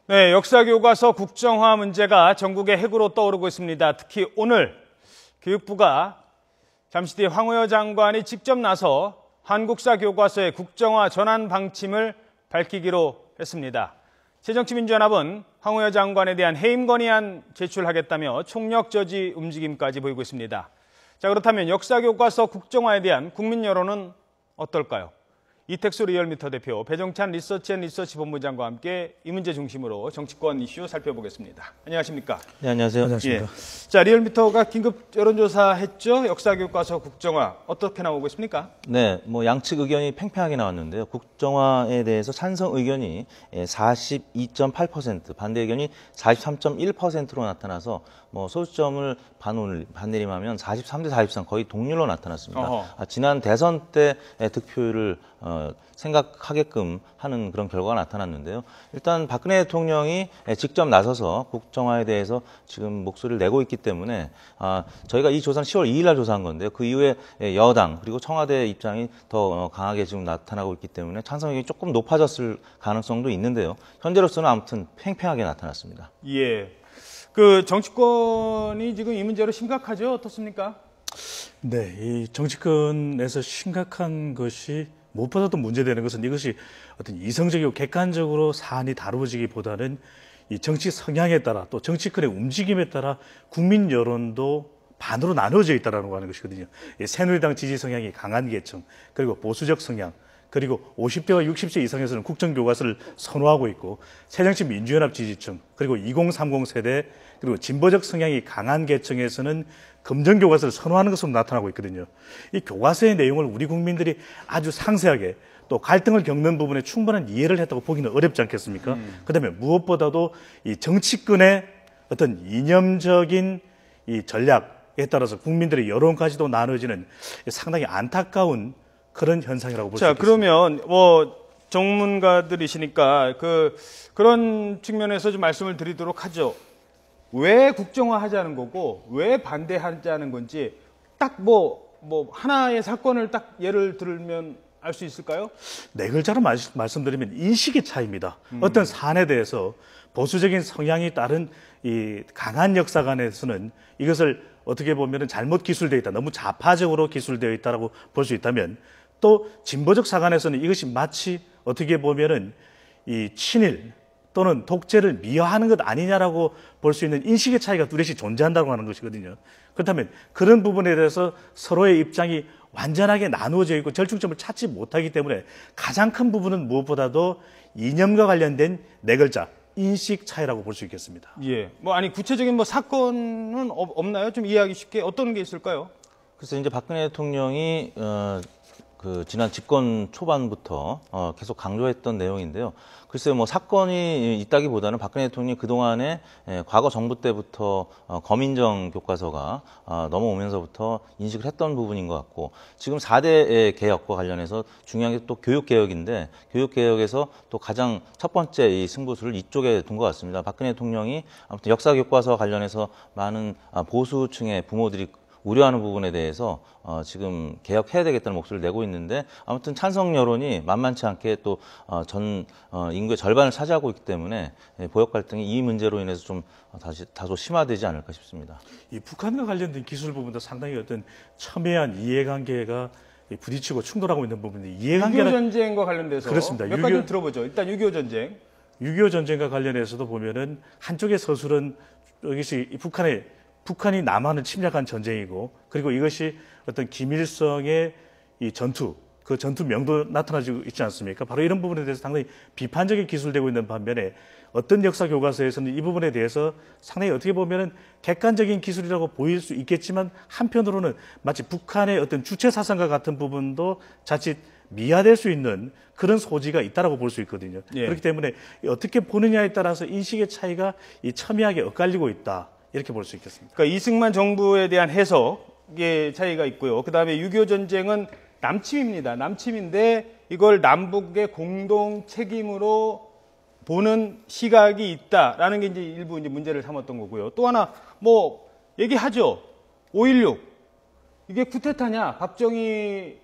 네, 역사교과서 국정화 문제가 전국의 핵으로 떠오르고 있습니다. 특히 오늘 교육부가 잠시 뒤에 황우여 장관이 직접 나서 한국사 교과서의 국정화 전환 방침을 밝히기로 했습니다. 새정치민주연합은 황우여 장관에 대한 해임 건의안 제출하겠다며 총력 저지 움직임까지 보이고 있습니다. 자, 그렇다면 역사교과서 국정화에 대한 국민 여론은 어떨까요? 이택수 리얼미터 대표, 배정찬 리서치 본부장과 함께 이 문제 중심으로 정치권 이슈 살펴보겠습니다. 안녕하십니까? 네, 안녕하세요. 예. 자, 리얼미터가 긴급 여론조사 했죠? 역사교과서 국정화 어떻게 나오고 있습니까? 네, 양측 의견이 팽팽하게 나왔는데요. 국정화에 대해서 찬성 의견이 42.8%, 반대 의견이 43.1%로 나타나서 소수점을 반내림하면 43대 43 거의 동률로 나타났습니다. 지난 대선 때 득표율을 생각하게끔 하는 그런 결과가 나타났는데요. 일단 박근혜 대통령이 직접 나서서 국정화에 대해서 지금 목소리를 내고 있기 때문에 저희가 이 조사는 10월 2일 날 조사한 건데요. 그 이후에 여당 그리고 청와대 입장이 더 강하게 지금 나타나고 있기 때문에 찬성 의견이 조금 높아졌을 가능성도 있는데요. 현재로서는 아무튼 팽팽하게 나타났습니다. 예. 그 정치권이 지금 이 문제로 심각하죠? 어떻습니까? 네, 이 정치권에서 심각한 것이 무엇보다도 문제되는 것은 이것이 어떤 이성적이고 객관적으로 사안이 다루어지기보다는 이 정치 성향에 따라 또 정치권의 움직임에 따라 국민 여론도 반으로 나눠져 있다는 것이거든요. 새누리당 지지 성향이 강한 계층, 그리고 보수적 성향, 그리고 50대와 60세 이상에서는 국정교과서를 선호하고 있고 새정치민주연합 지지층, 그리고 2030 세대, 그리고 진보적 성향이 강한 계층에서는 검정교과서를 선호하는 것으로 나타나고 있거든요. 이 교과서의 내용을 우리 국민들이 아주 상세하게 또 갈등을 겪는 부분에 충분한 이해를 했다고 보기는 어렵지 않겠습니까? 그다음에 무엇보다도 이 정치권의 어떤 이념적인 이 전략에 따라서 국민들의 여론까지도 나눠지는 상당히 안타까운 그런 현상이라고 볼 수 있습니다. 자, 그러면 전문가들이시니까 그런 측면에서 좀 말씀을 드리도록 하죠. 왜 국정화 하자는 거고 왜 반대하자는 건지 딱 하나의 사건을 딱 예를 들면 알 수 있을까요? 네 글자로 말씀드리면 인식의 차이입니다. 어떤 사안에 대해서 보수적인 성향이 따른 이 강한 역사관에서는 이것을 어떻게 보면 잘못 기술되어 있다, 너무 좌파적으로 기술되어 있다라고 볼 수 있다면, 또 진보적 사관에서는 이것이 마치 어떻게 보면은 이 친일 또는 독재를 미화하는 것 아니냐라고 볼 수 있는 인식의 차이가 뚜렷이 존재한다고 하는 것이거든요. 그렇다면 그런 부분에 대해서 서로의 입장이 완전하게 나누어져 있고 절충점을 찾지 못하기 때문에 가장 큰 부분은 무엇보다도 이념과 관련된 네 글자, 인식 차이라고 볼 수 있겠습니다. 예. 구체적인 사건은 없나요? 좀 이해하기 쉽게 어떤 게 있을까요? 그래서 이제 박근혜 대통령이 지난 집권 초반부터 계속 강조했던 내용인데요. 글쎄요, 사건이 있다기보다는 박근혜 대통령이 그동안에 과거 정부 때부터 검인정 교과서가 넘어오면서부터 인식을 했던 부분인 것 같고, 지금 4대 개혁과 관련해서 중요한 게 또 교육개혁인데, 교육개혁에서 또 가장 첫 번째 이 승부수를 이쪽에 둔 것 같습니다. 박근혜 대통령이 아무튼 역사교과서 관련해서 많은 보수층의 부모들이 우려하는 부분에 대해서 지금 개혁해야 되겠다는 목소리를 내고 있는데, 아무튼 찬성 여론이 만만치 않게 또 전 인구의 절반을 차지하고 있기 때문에 보역 갈등이 이 문제로 인해서 좀 다소 심화되지 않을까 싶습니다. 이 북한과 관련된 기술 부분도 상당히 어떤 첨예한 이해관계가 부딪히고 충돌하고 있는 부분인데, 이해관계는 6.25 전쟁과 관련돼서 그렇습니다. 몇 가지 들어보죠. 일단 6.25 전쟁. 6.25 전쟁과 관련해서도 보면은 한쪽의 서술은 이것이 북한이 남한을 침략한 전쟁이고, 그리고 이것이 어떤 김일성의 이 그 전투명도 나타나고 있지 않습니까? 바로 이런 부분에 대해서 상당히 비판적인 기술되고 있는 반면에, 어떤 역사 교과서에서는 이 부분에 대해서 상당히 어떻게 보면은 객관적인 기술이라고 보일 수 있겠지만, 한편으로는 마치 북한의 어떤 주체 사상과 같은 부분도 자칫 미화될 수 있는 그런 소지가 있다라고 볼 수 있거든요. 예. 그렇기 때문에 어떻게 보느냐에 따라서 인식의 차이가 첨예하게 엇갈리고 있다, 이렇게 볼 수 있겠습니다. 그러니까 이승만 정부에 대한 해석의 차이가 있고요. 그다음에 6.25 전쟁은 남침입니다. 남침인데 이걸 남북의 공동 책임으로 보는 시각이 있다라는 게 이제 일부 문제를 삼았던 거고요. 또 하나 얘기하죠. 5.16 이게 쿠데타냐, 박정희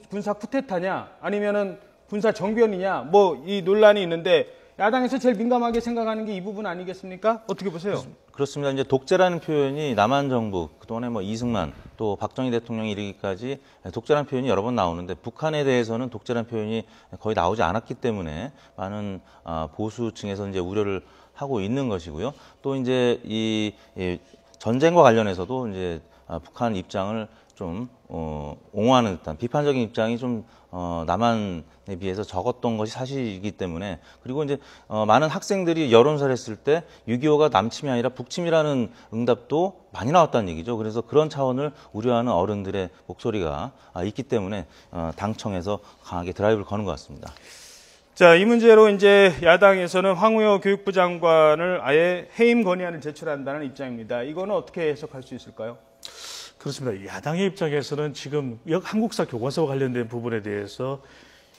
군사 쿠데타냐, 아니면은 군사 정변이냐, 이 논란이 있는데 야당에서 제일 민감하게 생각하는 게 이 부분 아니겠습니까? 어떻게 보세요? 그렇습니다. 이제 독재라는 표현이 남한 정부, 그동안에 뭐 이승만, 또 박정희 대통령이 이르기까지 독재라는 표현이 여러 번 나오는데 북한에 대해서는 독재라는 표현이 거의 나오지 않았기 때문에 많은 보수층에서 이제 우려를 하고 있는 것이고요. 또 이제 이 전쟁과 관련해서도 이제 북한 입장을 좀 옹호하는 듯한 비판적인 입장이 좀 남한에 비해서 적었던 것이 사실이기 때문에, 그리고 이제 많은 학생들이 여론조사를 했을 때 6.25가 남침이 아니라 북침이라는 응답도 많이 나왔다는 얘기죠. 그래서 그런 차원을 우려하는 어른들의 목소리가 있기 때문에 당청에서 강하게 드라이브를 거는 것 같습니다. 자, 이 문제로 이제 야당에서는 황우여 교육부 장관을 아예 해임 건의안을 제출한다는 입장입니다. 이거는 어떻게 해석할 수 있을까요? 그렇습니다. 야당의 입장에서는 지금 한국사 교과서와 관련된 부분에 대해서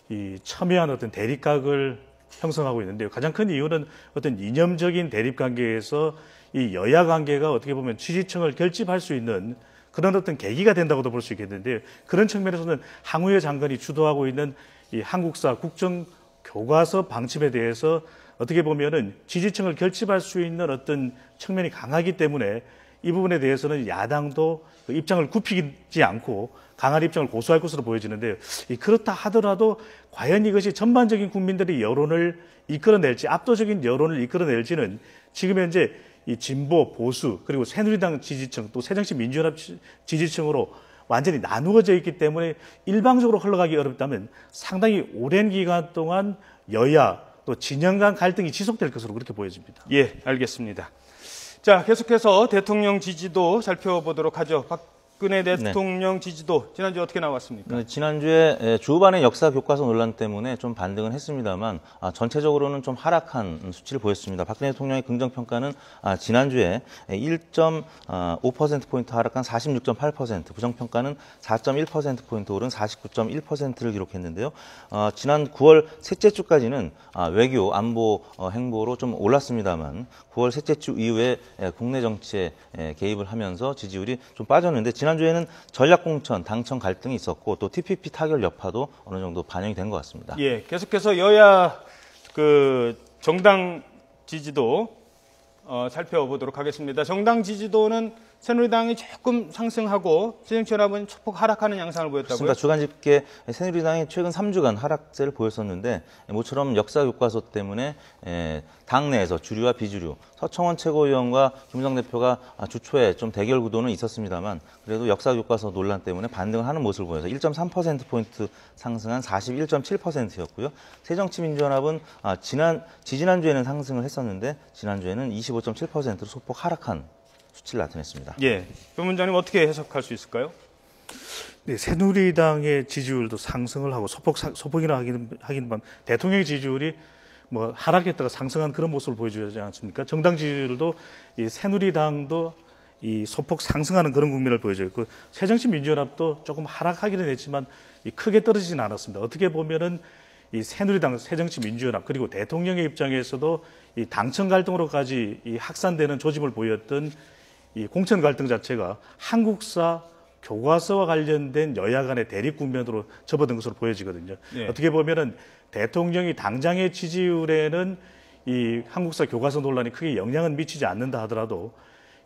이 첨예한 어떤 대립각을 형성하고 있는데요. 가장 큰 이유는 어떤 이념적인 대립 관계에서 이 여야 관계가 어떻게 보면 지지층을 결집할 수 있는 그런 어떤 계기가 된다고도 볼 수 있겠는데요. 그런 측면에서는 황우여 장관이 주도하고 있는 이 한국사 국정 교과서 방침에 대해서 어떻게 보면은 지지층을 결집할 수 있는 어떤 측면이 강하기 때문에 이 부분에 대해서는 야당도 입장을 굽히지 않고 강한 입장을 고수할 것으로 보여지는데요. 그렇다 하더라도 과연 이것이 전반적인 국민들의 여론을 이끌어낼지, 압도적인 여론을 이끌어낼지는 지금 현재 이 진보, 보수, 그리고 새누리당 지지층, 또 새정치민주연합 지지층으로 완전히 나누어져 있기 때문에 일방적으로 흘러가기 어렵다면 상당히 오랜 기간 동안 여야 또 진영 간 갈등이 지속될 것으로 그렇게 보여집니다. 예, 알겠습니다. 자, 계속해서 대통령 지지도 살펴보도록 하죠. 박근혜 대통령 지지도 지난주에 어떻게 나왔습니까? 지난주에 주후반의 역사 교과서 논란 때문에 좀 반등은 했습니다만 전체적으로는 좀 하락한 수치를 보였습니다. 박근혜 대통령의 긍정평가는 지난주에 1.5%포인트 하락한 46.8%, 부정평가는 4.1%포인트 오른 49.1%를 기록했는데요. 지난 9월 셋째 주까지는 외교, 안보 행보로 좀 올랐습니다만 9월 셋째 주 이후에 국내 정치에 개입을 하면서 지지율이 좀 빠졌는데, 지난주에는 전략공천, 당청 갈등이 있었고 또 TPP 타결 여파도 어느 정도 반영이 된 것 같습니다. 예, 계속해서 여야 정당 지지도 살펴보도록 하겠습니다. 정당 지지도는 새누리당이 조금 상승하고 새정치연합은 소폭 하락하는 양상을 보였다고요? 그렇습니다. 주간 집계 새누리당이 최근 3주간 하락세를 보였었는데, 모처럼 역사 교과서 때문에 당내에서 주류와 비주류, 서청원 최고위원과 김무성 대표가 주초에 좀 대결 구도는 있었습니다만 그래도 역사 교과서 논란 때문에 반등을 하는 모습을 보여서 1.3%포인트 상승한 41.7%였고요. 새정치민주연합은 지지난주에는 상승을 했었는데 지난주에는 25.7%로 소폭 하락한 수치를 나타냈습니다. 예, 변문장님 어떻게 해석할 수 있을까요? 네, 새누리당의 지지율도 상승을 하고 소폭이나 하긴 대통령의 지지율이 뭐 하락했다가 상승한 그런 모습을 보여주지 않습니까? 정당 지지율도 이 새누리당도 이 소폭 상승하는 그런 국면을 보여줬고, 새정치민주연합도 조금 하락하기는 했지만 크게 떨어지지는 않았습니다. 어떻게 보면은 이 새누리당, 새정치민주연합 그리고 대통령의 입장에서도 이 당청 갈등으로까지 이 확산되는 조짐을 보였던 이 공천 갈등 자체가 한국사 교과서와 관련된 여야 간의 대립 국면으로 접어든 것으로 보여지거든요. 네. 어떻게 보면은 대통령이 당장의 지지율에는 이 한국사 교과서 논란이 크게 영향은 미치지 않는다 하더라도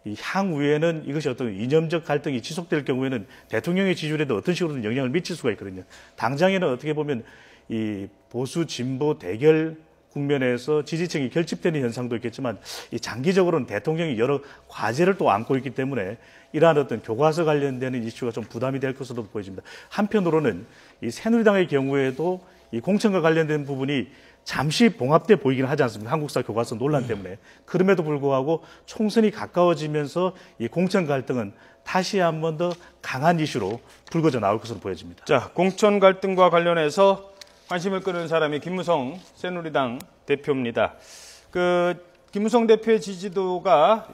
이 향후에는 이것이 어떤 이념적 갈등이 지속될 경우에는 대통령의 지지율에도 어떤 식으로든 영향을 미칠 수가 있거든요. 당장에는 어떻게 보면 이 보수 진보 대결 국면에서 지지층이 결집되는 현상도 있겠지만, 이 장기적으로는 대통령이 여러 과제를 또 안고 있기 때문에 이러한 어떤 교과서 관련되는 이슈가 좀 부담이 될 것으로 보여집니다. 한편으로는 이 새누리당의 경우에도 이 공천과 관련된 부분이 잠시 봉합돼 보이긴 하지 않습니까? 한국사 교과서 논란 때문에. 그럼에도 불구하고 총선이 가까워지면서 이 공천 갈등은 다시 한 번 더 강한 이슈로 불거져 나올 것으로 보여집니다. 자, 공천 갈등과 관련해서 관심을 끄는 사람이 김무성 새누리당 대표입니다. 김무성 대표의 지지도가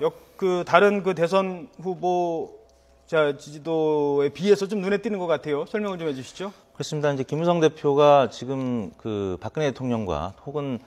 다른 대선 후보 지지도에 비해서 좀 눈에 띄는 것 같아요. 설명을 좀 해주시죠. 그렇습니다. 이제 김무성 대표가 지금 그 박근혜 대통령과 혹은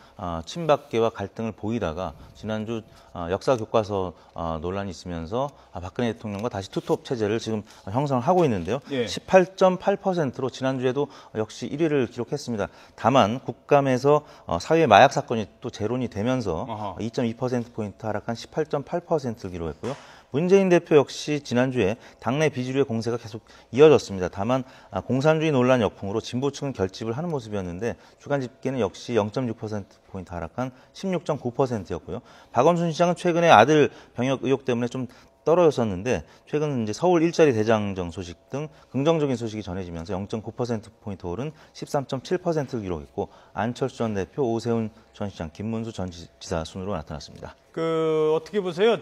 친박계와 갈등을 보이다가 지난주 역사 교과서 논란이 있으면서 박근혜 대통령과 다시 투톱 체제를 지금 형성을 하고 있는데요. 예. 18.8%로 지난주에도 역시 1위를 기록했습니다. 다만 국감에서 사회 마약 사건이 또 재론이 되면서 2.2%포인트 하락한 18.8%를 기록했고요. 문재인 대표 역시 지난주에 당내 비주류의 공세가 계속 이어졌습니다. 다만 공산주의 논란 역풍으로 진보층은 결집을 하는 모습이었는데 주간 집계는 역시 0.6%포인트 하락한 16.9%였고요. 박원순 시장은 최근에 아들 병역 의혹 때문에 좀 떨어졌었는데 최근 이제 서울 일자리 대장정 소식 등 긍정적인 소식이 전해지면서 0.9%포인트 오른 13.7%를 기록했고 안철수 전 대표, 오세훈 전 시장, 김문수 전 지사 순으로 나타났습니다. 어떻게 보세요?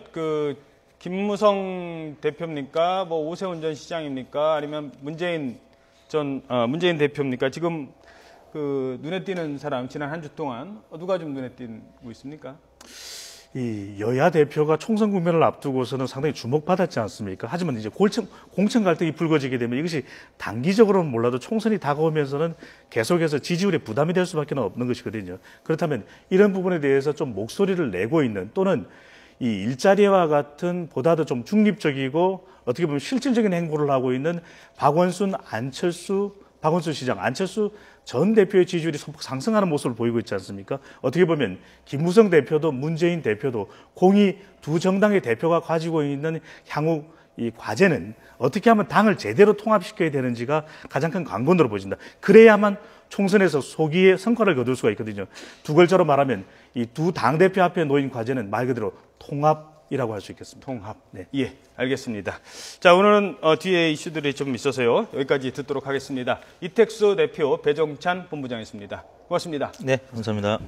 김무성 대표입니까? 뭐 오세훈 전 시장입니까? 아니면 문재인 대표입니까? 지금 눈에 띄는 사람 지난 한 주 동안 누가 좀 눈에 띄고 있습니까? 이 여야 대표가 총선 국면을 앞두고서는 상당히 주목받았지 않습니까? 하지만 이제 공천 갈등이 불거지게 되면 이것이 단기적으로는 몰라도 총선이 다가오면서는 계속해서 지지율에 부담이 될 수밖에 없는 것이거든요. 그렇다면 이런 부분에 대해서 좀 목소리를 내고 있는 또는 이 일자리와 같은 보다도 좀 중립적이고 어떻게 보면 실질적인 행보를 하고 있는 박원순 시장, 안철수 전 대표의 지지율이 소폭 상승하는 모습을 보이고 있지 않습니까? 어떻게 보면 김무성 대표도 문재인 대표도 공이 두 정당의 대표가 가지고 있는 향후 이 과제는 어떻게 하면 당을 제대로 통합시켜야 되는지가 가장 큰 관건으로 보여진다. 그래야만 총선에서 소기의 성과를 거둘 수가 있거든요. 두 글자로 말하면 이 두 당대표 앞에 놓인 과제는 말 그대로 통합이라고 할 수 있겠습니다. 통합. 네. 예, 알겠습니다. 자, 오늘은 뒤에 이슈들이 좀 있어서요. 여기까지 듣도록 하겠습니다. 이택수 대표, 배종찬 본부장이었습니다. 고맙습니다. 네, 감사합니다.